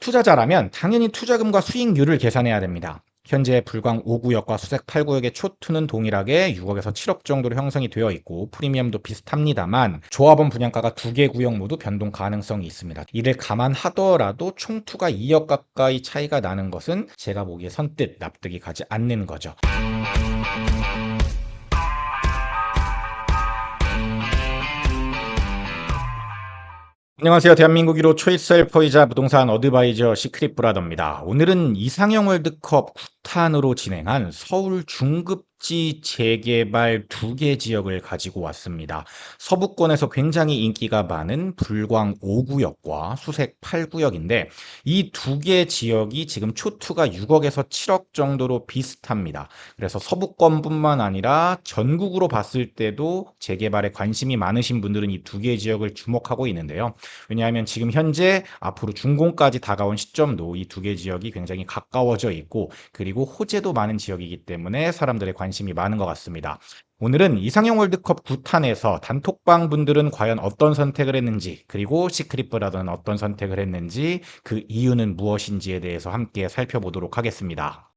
투자자라면 당연히 투자금과 수익률을 계산해야 됩니다. 현재 불광 5구역과 수색 8구역의 초투는 동일하게 6억에서 7억 정도로 형성이 되어 있고 프리미엄도 비슷합니다만 조합원 분양가가 두 개 구역 모두 변동 가능성이 있습니다. 이를 감안하더라도 총 투가 2억 가까이 차이가 나는 것은 제가 보기에 선뜻 납득이 가지 않는 거죠. 안녕하세요. 대한민국 1호 초이스 헬퍼이자 부동산 어드바이저 시크릿 브라더입니다. 오늘은 이상형 월드컵 9탄으로 진행한 서울 중급지 재개발 2개 지역을 가지고 왔습니다. 서부권에서 굉장히 인기가 많은 불광 5구역과 수색 8구역인데 이 2개 지역이 지금 초투가 6억에서 7억 정도로 비슷합니다. 그래서 서부권뿐만 아니라 전국으로 봤을 때도 재개발에 관심이 많으신 분들은 이 2개 지역을 주목하고 있는데요. 왜냐하면 지금 현재 앞으로 준공까지 다가온 시점도 이 2개 지역이 굉장히 가까워져 있고 그리고 호재도 많은 지역이기 때문에 사람들의 관심이 많은 것 같습니다. 오늘은 이상형 월드컵 9탄에서 단톡방 분들은 과연 어떤 선택을 했는지 그리고 시크릿 브라더는 어떤 선택을 했는지 그 이유는 무엇인지에 대해서 함께 살펴보도록 하겠습니다.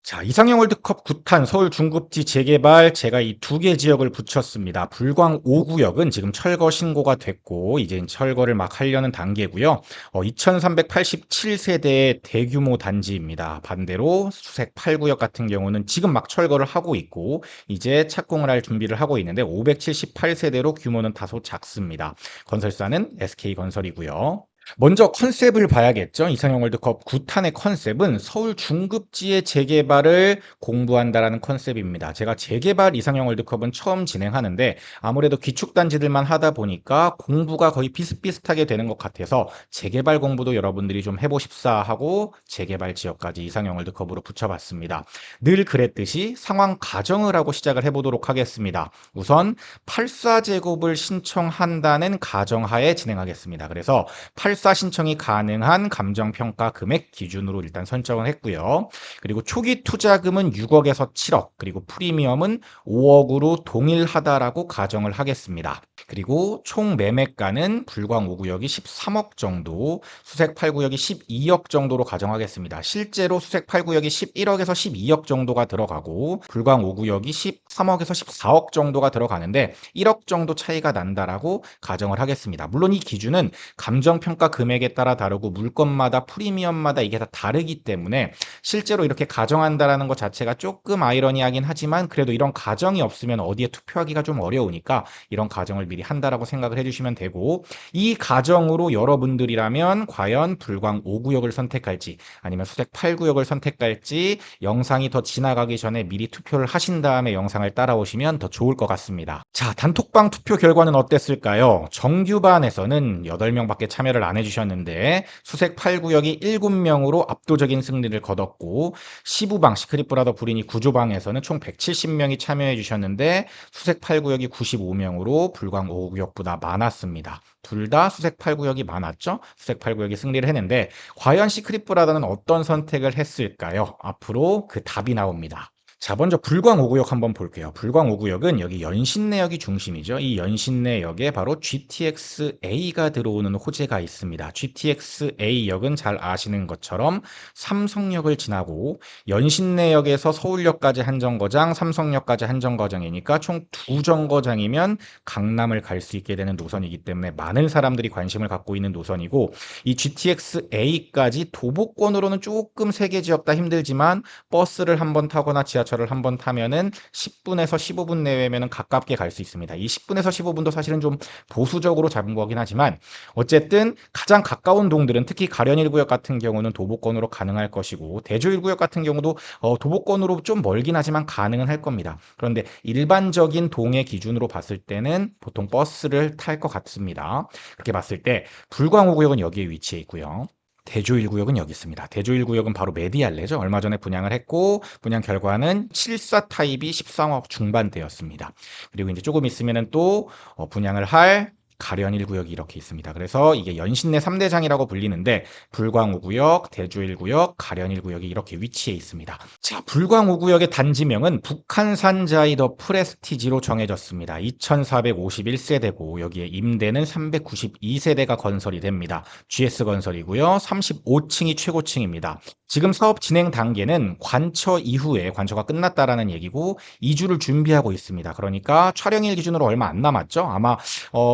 자, 이상형 월드컵 9탄 서울 중급지 재개발 제가 이 2개 지역을 붙였습니다. 불광 5구역은 지금 철거 신고가 됐고 이제 철거를 막 하려는 단계고요. 2387세대의 대규모 단지입니다. 반대로 수색 8구역 같은 경우는 지금 막 철거를 하고 있고 이제 착공을 할 준비를 하고 있는데 578세대로 규모는 다소 작습니다. 건설사는 SK건설이고요. 먼저 컨셉을 봐야겠죠. 이상형 월드컵 9탄의 컨셉은 서울 중급지의 재개발을 공부한다라는 컨셉입니다. 제가 재개발 이상형 월드컵은 처음 진행하는데 아무래도 기축단지들만 하다 보니까 공부가 거의 비슷비슷하게 되는 것 같아서 재개발 공부도 여러분들이 좀 해보십사 하고 재개발 지역까지 이상형 월드컵으로 붙여봤습니다. 늘 그랬듯이 상황 가정을 하고 시작을 해보도록 하겠습니다. 우선 84제곱을 신청한다는 가정하에 진행하겠습니다. 그래서 84 신청이 가능한 감정평가 금액 기준으로 일단 설정을 했고요. 그리고 초기 투자금은 6억에서 7억, 그리고 프리미엄은 5억으로 동일하다라고 가정을 하겠습니다. 그리고 총 매매가는 불광 5구역이 13억 정도, 수색 8구역이 12억 정도로 가정하겠습니다. 실제로 수색 8구역이 11억에서 12억 정도가 들어가고 불광 5구역이 13억에서 14억 정도가 들어가는데 1억 정도 차이가 난다라고 가정을 하겠습니다. 물론 이 기준은 감정평가 금액에 따라 다르고 물건마다 프리미엄마다 이게 다 다르기 때문에 실제로 이렇게 가정한다라는 것 자체가 조금 아이러니하긴 하지만 그래도 이런 가정이 없으면 어디에 투표하기가 좀 어려우니까 이런 가정을 미리 한다라고 생각을 해주시면 되고 이 가정으로 여러분들이라면 과연 불광 5구역을 선택할지 아니면 수색 8구역을 선택할지 영상이 더 지나가기 전에 미리 투표를 하신 다음에 영상을 따라오시면 더 좋을 것 같습니다. 자, 단톡방 투표 결과는 어땠을까요? 정규반에서는 8명밖에 참여를 안 해주셨는데 수색 8구역이 7명으로 압도적인 승리를 거뒀고 시부방 시크릿 브라더 불인이 구조방에서는 총 170명이 참여해 주셨는데 수색 8구역이 95명으로 불광 5구역보다 많았습니다. 둘 다 수색 8구역이 많았죠? 수색 8구역이 승리를 했는데 과연 시크릿 브라더는 어떤 선택을 했을까요? 앞으로 그 답이 나옵니다. 자, 먼저 불광 5구역 한번 볼게요. 불광 5구역은 여기 연신내역이 중심이죠. 이 연신내역에 바로 GTX-A가 들어오는 호재가 있습니다. GTX-A역은 잘 아시는 것처럼 삼성역을 지나고 연신내역에서 서울역까지 한 정거장, 삼성역까지 한 정거장이니까 총 두 정거장이면 강남을 갈 수 있게 되는 노선이기 때문에 많은 사람들이 관심을 갖고 있는 노선이고 이 GTX-A까지 도보권으로는 조금 세개 지역 다 힘들지만 버스를 한번 타거나 지하철을 한번 타면은 10분에서 15분 내외면은 가깝게 갈 수 있습니다. 이 10분에서 15분도 사실은 좀 보수적으로 잡은 거긴 하지만 어쨌든 가장 가까운 동들은 특히 가련 1구역 같은 경우는 도보권으로 가능할 것이고 대조 1구역 같은 경우도 도보권으로 좀 멀긴 하지만 가능은 할 겁니다. 그런데 일반적인 동의 기준으로 봤을 때는 보통 버스를 탈 것 같습니다. 그렇게 봤을 때 불광 5구역은 여기에 위치해 있고요. 대조 1구역은 여기 있습니다. 대조 1구역은 바로 메디알레죠. 얼마 전에 분양을 했고 분양 결과는 74 타입이 13억 중반대였습니다. 그리고 이제 조금 있으면은 또 분양을 할 가련 1구역이 이렇게 있습니다. 그래서 이게 연신내 3대장이라고 불리는데 불광 5구역, 대주 1구역, 가련 1구역이 이렇게 위치해 있습니다. 자, 불광 5구역의 단지명은 북한산 자이더 프레스티지로 정해졌습니다. 2451세대고 여기에 임대는 392세대가 건설이 됩니다. GS건설이고요. 35층이 최고층입니다. 지금 사업 진행 단계는 관처 이후에 관처가 끝났다라는 얘기고 이주를 준비하고 있습니다. 그러니까 촬영일 기준으로 얼마 안 남았죠. 아마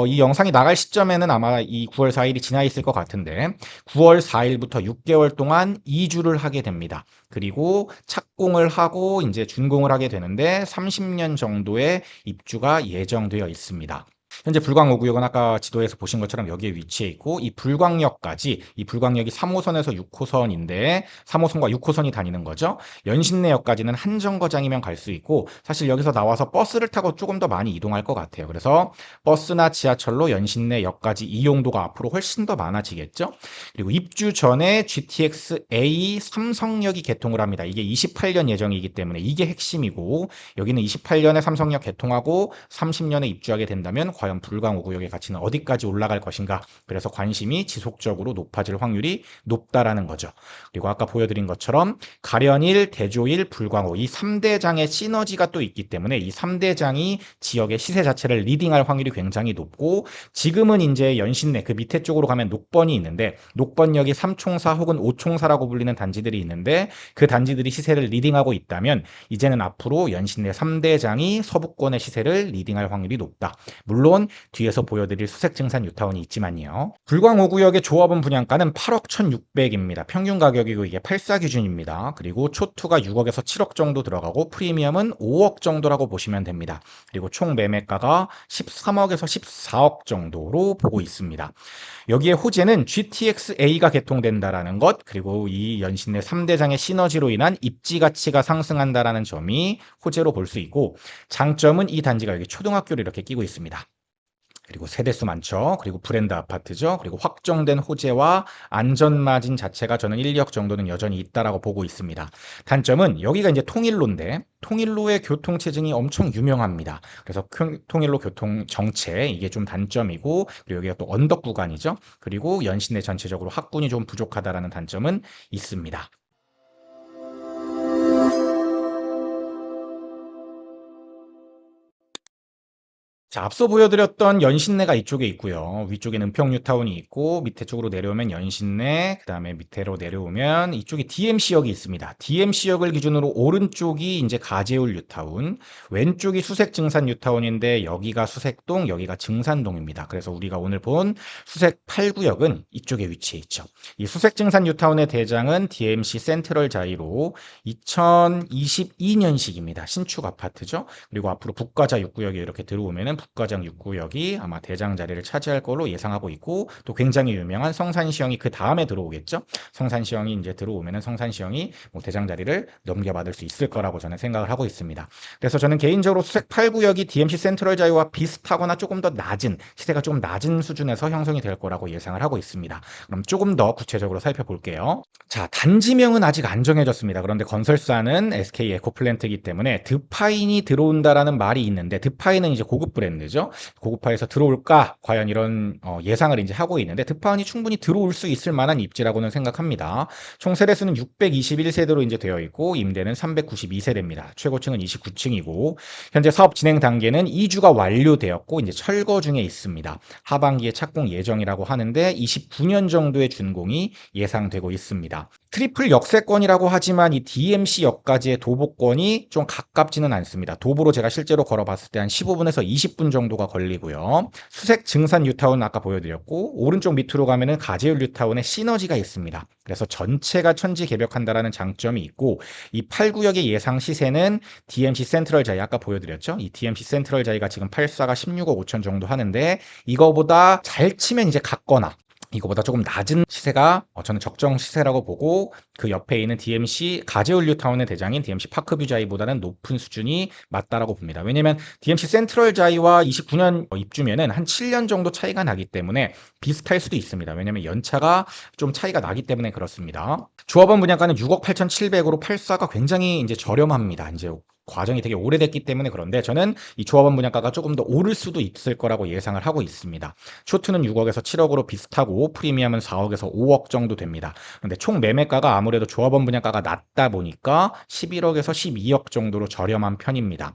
이 영상이 나갈 시점에는 아마 이 9월 4일이 지나 있을 것 같은데 9월 4일부터 6개월 동안 이주를 하게 됩니다. 그리고 착공을 하고 이제 준공을 하게 되는데 30년 정도의 입주가 예정되어 있습니다. 현재 불광 5구역은 아까 지도에서 보신 것처럼 여기에 위치해 있고 이 불광역까지 이 불광역이 3호선에서 6호선인데 3호선과 6호선이 다니는 거죠. 연신내역까지는 한 정거장이면 갈 수 있고 사실 여기서 나와서 버스를 타고 조금 더 많이 이동할 것 같아요. 그래서 버스나 지하철로 연신내역까지 이용도가 앞으로 훨씬 더 많아지겠죠. 그리고 입주 전에 GTX A 삼성역이 개통을 합니다. 이게 28년 예정이기 때문에 이게 핵심이고 여기는 28년에 삼성역 개통하고 30년에 입주하게 된다면 과연 불광 5구역의 가치는 어디까지 올라갈 것인가. 그래서 관심이 지속적으로 높아질 확률이 높다라는 거죠. 그리고 아까 보여드린 것처럼 가련 1, 대조 1, 불광 5 이 3대장의 시너지가 또 있기 때문에 이 3대장이 지역의 시세 자체를 리딩할 확률이 굉장히 높고 지금은 이제 연신내 그 밑에 쪽으로 가면 녹번이 있는데 녹번역이 3총사 혹은 5총사라고 불리는 단지들이 있는데 그 단지들이 시세를 리딩하고 있다면 이제는 앞으로 연신내 3대장이 서부권의 시세를 리딩할 확률이 높다. 물론 뒤에서 보여드릴 수색증산 뉴타운이 있지만요. 불광 5구역의 조합원 분양가는 8억 1,600입니다. 평균 가격이고 이게 84 기준입니다. 그리고 초투가 6억에서 7억 정도 들어가고 프리미엄은 5억 정도라고 보시면 됩니다. 그리고 총 매매가가 13억에서 14억 정도로 보고 있습니다. 여기에 호재는 GTX-A가 개통된다라는 것, 그리고 이 연신내 3대장의 시너지로 인한 입지 가치가 상승한다라는 점이 호재로 볼 수 있고 장점은 이 단지가 여기 초등학교를 이렇게 끼고 있습니다. 그리고 세대수 많죠. 그리고 브랜드 아파트죠. 그리고 확정된 호재와 안전마진 자체가 저는 1억 정도는 여전히 있다라고 보고 있습니다. 단점은 여기가 이제 통일로인데 통일로의 교통체증이 엄청 유명합니다. 그래서 통일로 교통 정체 이게 좀 단점이고 그리고 여기가 또 언덕 구간이죠. 그리고 연신내 전체적으로 학군이 좀 부족하다라는 단점은 있습니다. 자, 앞서 보여드렸던 연신내가 이쪽에 있고요. 위쪽에는 은평 뉴타운이 있고 밑에 쪽으로 내려오면 연신내, 그 다음에 밑으로 내려오면 이쪽에 DMC역이 있습니다. DMC역을 기준으로 오른쪽이 이제 가재울 뉴타운, 왼쪽이 수색증산 뉴타운인데 여기가 수색동, 여기가 증산동입니다. 그래서 우리가 오늘 본 수색 8구역은 이쪽에 위치해 있죠. 이 수색증산 뉴타운의 대장은 DMC 센트럴 자이로 2022년식입니다. 신축 아파트죠. 그리고 앞으로 북가자 6구역에 이렇게 들어오면은 북가장 6구역이 아마 대장 자리를 차지할 걸로 예상하고 있고 또 굉장히 유명한 성산시형이 그 다음에 들어오겠죠. 성산시형이 이제 들어오면은 성산시형이 뭐 대장 자리를 넘겨받을 수 있을 거라고 저는 생각을 하고 있습니다. 그래서 저는 개인적으로 수색 8구역이 DMC 센트럴 자이와 비슷하거나 조금 더 낮은 시세가 조금 낮은 수준에서 형성이 될 거라고 예상을 하고 있습니다. 그럼 조금 더 구체적으로 살펴볼게요. 자, 단지명은 아직 안 정해졌습니다. 그런데 건설사는 SK 에코플랜트이기 때문에 드파인이 들어온다라는 말이 있는데 드파인은 이제 고급 브랜드죠. 고급화해서 들어올까? 과연 이런 예상을 이제 하고 있는데 드파인이 충분히 들어올 수 있을 만한 입지라고는 생각합니다. 총 세대수는 621세대로 이제 되어 있고 임대는 392세대입니다. 최고층은 29층이고 현재 사업 진행 단계는 2주가 완료되었고 이제 철거 중에 있습니다. 하반기에 착공 예정이라고 하는데 29년 정도의 준공이 예상되고 있습니다. 트리플 역세권이라고 하지만 이 DMC역까지의 도보권이 좀 가깝지는 않습니다. 도보로 제가 실제로 걸어봤을 때 한 15분에서 20분 정도가 걸리고요. 수색 증산 뉴타운 아까 보여드렸고 오른쪽 밑으로 가면은 가재울 뉴타운의 시너지가 있습니다. 그래서 전체가 천지개벽한다라는 장점이 있고 이 8구역의 예상 시세는 DMC 센트럴 자이 아까 보여드렸죠. 이 DMC 센트럴 자이가 지금 84가 16억 5천 정도 하는데 이거보다 잘 치면 이제 같거나 이거보다 조금 낮은 시세가 저는 적정 시세라고 보고 그 옆에 있는 DMC 가재울 뉴타운의 대장인 DMC 파크뷰 자이보다는 높은 수준이 맞다라고 봅니다. 왜냐면 DMC 센트럴 자이와 29년 입주면은 한 7년 정도 차이가 나기 때문에 비슷할 수도 있습니다. 왜냐면 연차가 좀 차이가 나기 때문에 그렇습니다. 조합원 분양가는 6억 8,700으로 84가 굉장히 이제 저렴합니다. 이제 과정이 되게 오래됐기 때문에 그런데 저는 이 조합원 분양가가 조금 더 오를 수도 있을 거라고 예상을 하고 있습니다. 초투는 6억에서 7억으로 비슷하고 프리미엄은 4억에서 5억 정도 됩니다. 근데 총 매매가가 아무래도 조합원 분양가가 낮다 보니까 11억에서 12억 정도로 저렴한 편입니다.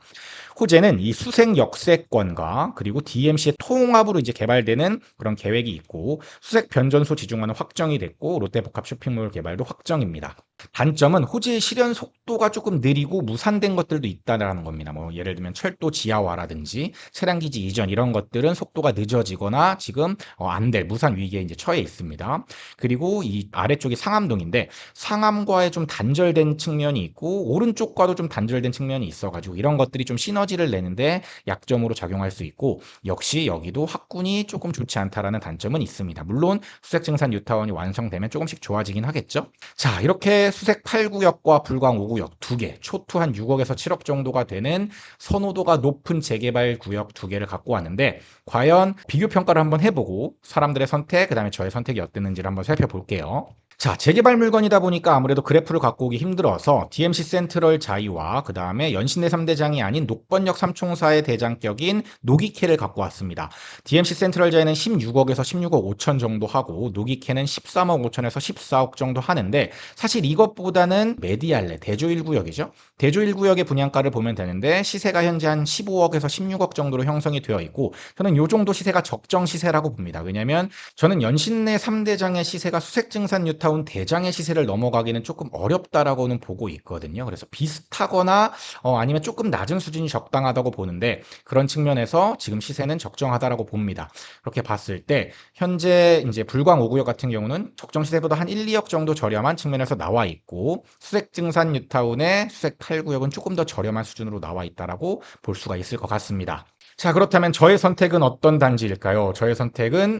호재는 이 수색 역세권과 그리고 DMC의 통합으로 이제 개발되는 그런 계획이 있고 수색 변전소 지중화는 확정이 됐고 롯데복합 쇼핑몰 개발도 확정입니다. 단점은 호재의 실현 속도가 조금 느리고 무산된 것들도 있다라는 겁니다. 뭐 예를 들면 철도 지하화라든지 차량 기지 이전 이런 것들은 속도가 늦어지거나 지금 안 될 무산 위기에 이제 처해 있습니다. 그리고 이 아래쪽이 상암동인데 상암과의 좀 단절된 측면이 있고 오른쪽과도 좀 단절된 측면이 있어가지고 이런 것들이 좀 시너지를 내는데 약점으로 작용할 수 있고 역시 여기도 학군이 조금 좋지 않다라는 단점은 있습니다. 물론 수색증산 뉴타운이 완성되면 조금씩 좋아지긴 하겠죠. 자, 이렇게 수색 8구역과 불광 5구역 2개, 초투 한 6억에서 7억 정도가 되는 선호도가 높은 재개발 구역 2개를 갖고 왔는데 과연 비교 평가를 한번 해보고 사람들의 선택, 그다음에 저의 선택이 어땠는지를 한번 살펴볼게요. 자, 재개발 물건이다 보니까 아무래도 그래프를 갖고 오기 힘들어서 DMC 센트럴 자이와 그 다음에 연신내 3대장이 아닌 녹번역 3총사의 대장격인 노기캐를 갖고 왔습니다. DMC 센트럴 자이는 16억에서 16억 5천 정도 하고 노기캐는 13억 5천에서 14억 정도 하는데 사실 이것보다는 메디알레, 대조 1구역이죠. 대조 1구역의 분양가를 보면 되는데 시세가 현재 한 15억에서 16억 정도로 형성이 되어 있고 저는 이 정도 시세가 적정 시세라고 봅니다. 왜냐하면 저는 연신내 3대장의 시세가 수색증산 뉴타운 대장의 시세를 넘어가기는 조금 어렵다라고는 보고 있거든요. 그래서 비슷하거나 아니면 조금 낮은 수준이 적당하다고 보는데 그런 측면에서 지금 시세는 적정하다라고 봅니다. 그렇게 봤을 때 현재 이제 불광 5구역 같은 경우는 적정 시세보다 한 1, 2억 정도 저렴한 측면에서 나와 있고 수색증산 뉴타운의 수색 8구역은 조금 더 저렴한 수준으로 나와 있다라고 볼 수가 있을 것 같습니다. 자, 그렇다면 저의 선택은 어떤 단지일까요? 저의 선택은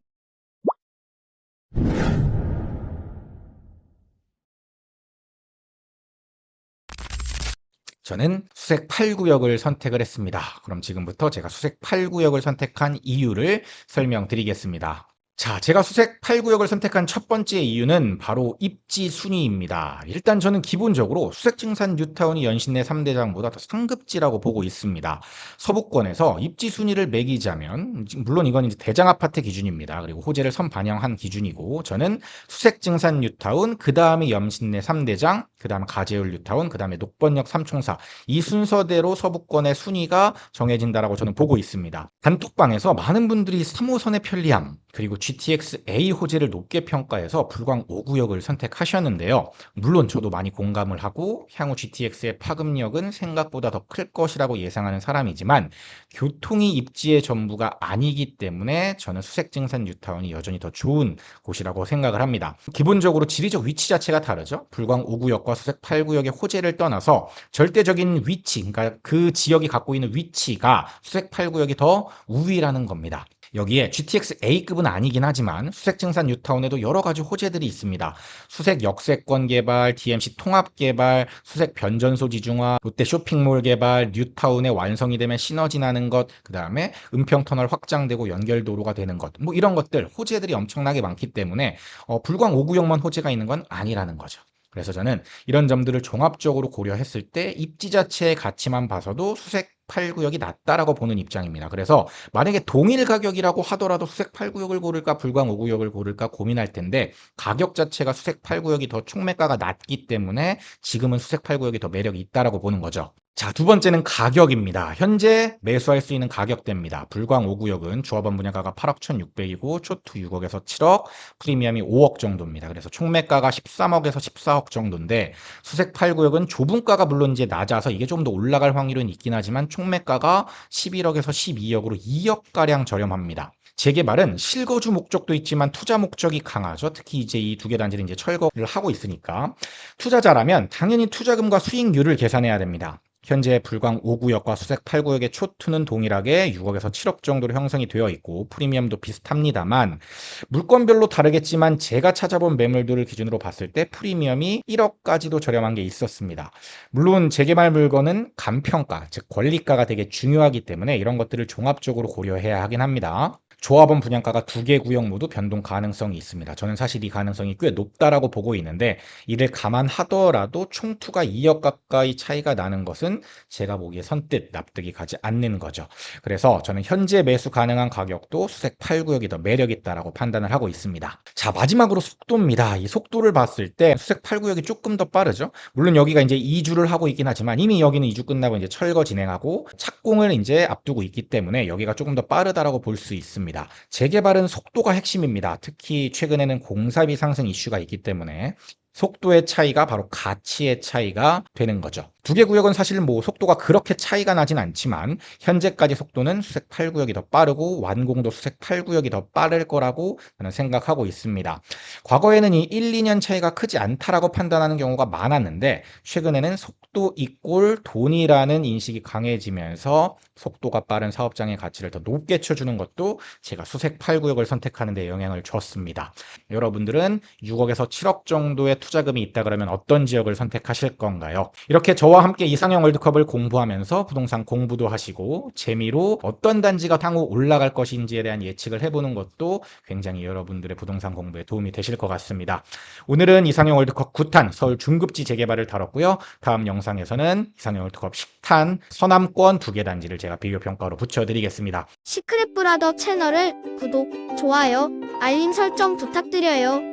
저는 수색 8구역을 선택을 했습니다. 그럼 지금부터 제가 수색 8구역을 선택한 이유를 설명드리겠습니다. 자, 제가 수색 8구역을 선택한 첫 번째 이유는 바로 입지 순위입니다. 일단 저는 기본적으로 수색증산 뉴타운이 연신내 3대장보다 더 상급지라고 보고 있습니다. 서부권에서 입지 순위를 매기자면 물론 이건 이제 대장 아파트 기준입니다. 그리고 호재를 선반영한 기준이고 저는 수색증산 뉴타운, 그 다음에 연신내 3대장, 그 다음에 가재울 뉴타운, 그 다음에 녹번역 3총사 이 순서대로 서부권의 순위가 정해진다라고 저는 보고 있습니다. 단톡방에서 많은 분들이 3호선의 편리함 그리고 GTX A 호재를 높게 평가해서 불광 5구역을 선택하셨는데요. 물론 저도 많이 공감을 하고 향후 GTX의 파급력은 생각보다 더 클 것이라고 예상하는 사람이지만 교통이 입지의 전부가 아니기 때문에 저는 수색증산 뉴타운이 여전히 더 좋은 곳이라고 생각을 합니다. 기본적으로 지리적 위치 자체가 다르죠. 불광 5구역과 수색 8구역의 호재를 떠나서 절대적인 위치, 그러니까 그 지역이 갖고 있는 위치가 수색 8구역이 더 우위라는 겁니다. 여기에 GTX A급은 아니긴 하지만 수색증산 뉴타운에도 여러 가지 호재들이 있습니다. 수색 역세권 개발, DMC 통합 개발, 수색 변전소 지중화, 롯데 쇼핑몰 개발, 뉴타운의 완성이 되면 시너지 나는 것, 그 다음에 은평터널 확장되고 연결도로가 되는 것, 뭐 이런 것들 호재들이 엄청나게 많기 때문에 불광 5구역만 호재가 있는 건 아니라는 거죠. 그래서 저는 이런 점들을 종합적으로 고려했을 때 입지 자체의 가치만 봐서도 수색 8구역이 낫다라고 보는 입장입니다. 그래서 만약에 동일 가격이라고 하더라도 수색 8구역을 고를까 불광 5구역을 고를까 고민할 텐데 가격 자체가 수색 8구역이 더 총매가가 낮기 때문에 지금은 수색 8구역이 더 매력이 있다라고 보는 거죠. 자, 두 번째는 가격입니다. 현재 매수할 수 있는 가격대입니다. 불광 5구역은 조합원 분양가가 8억 1,600이고 초투 6억에서 7억, 프리미엄이 5억 정도입니다. 그래서 총매가가 13억에서 14억 정도인데 수색 8구역은 좁은가가 물론 이제 낮아서 이게 좀 더 올라갈 확률은 있긴 하지만 총매가가 11억에서 12억으로 2억가량 저렴합니다. 재개발은 실거주 목적도 있지만 투자 목적이 강하죠. 특히 이제 이 두 개 단지를 이제 철거를 하고 있으니까 투자자라면 당연히 투자금과 수익률을 계산해야 됩니다. 현재 불광 5구역과 수색 8구역의 초투는 동일하게 6억에서 7억 정도로 형성이 되어 있고 프리미엄도 비슷합니다만 물건별로 다르겠지만 제가 찾아본 매물들을 기준으로 봤을 때 프리미엄이 1억까지도 저렴한 게 있었습니다. 물론 재개발 물건은 감평가, 즉 권리가가 되게 중요하기 때문에 이런 것들을 종합적으로 고려해야 하긴 합니다. 조합원 분양가가 두 개 구역 모두 변동 가능성이 있습니다. 저는 사실 이 가능성이 꽤 높다라고 보고 있는데 이를 감안하더라도 총투가 2억 가까이 차이가 나는 것은 제가 보기에 선뜻 납득이 가지 않는 거죠. 그래서 저는 현재 매수 가능한 가격도 수색 8구역이 더 매력 있다라고 판단을 하고 있습니다. 자, 마지막으로 속도입니다. 이 속도를 봤을 때 수색 8구역이 조금 더 빠르죠. 물론 여기가 이제 2주를 하고 있긴 하지만 이미 여기는 2주 끝나고 이제 철거 진행하고 착공을 이제 앞두고 있기 때문에 여기가 조금 더 빠르다라고 볼 수 있습니다. 재개발은 속도가 핵심입니다. 특히 최근에는 공사비 상승 이슈가 있기 때문에 속도의 차이가 바로 가치의 차이가 되는 거죠. 두 개 구역은 사실 뭐 속도가 그렇게 차이가 나진 않지만 현재까지 속도는 수색 8구역이 더 빠르고 완공도 수색 8구역이 더 빠를 거라고 저는 생각하고 있습니다. 과거에는 이 1, 2년 차이가 크지 않다라고 판단하는 경우가 많았는데 최근에는 속도 이꼴 돈이라는 인식이 강해지면서 속도가 빠른 사업장의 가치를 더 높게 쳐주는 것도 제가 수색 8구역을 선택하는 데 영향을 줬습니다. 여러분들은 6억에서 7억 정도의 투자금이 있다 그러면 어떤 지역을 선택하실 건가요? 이렇게 저와 함께 이상형 월드컵을 공부하면서 부동산 공부도 하시고 재미로 어떤 단지가 향후 올라갈 것인지에 대한 예측을 해보는 것도 굉장히 여러분들의 부동산 공부에 도움이 되실 것 같습니다. 오늘은 이상형 월드컵 9탄 서울 중급지 재개발을 다뤘고요. 다음 영상에서는 이상형 월드컵 10탄 서남권 2개 단지를 제가 비교평가로 붙여드리겠습니다. 시크릿 브라더 채널을 구독, 좋아요, 알림 설정 부탁드려요.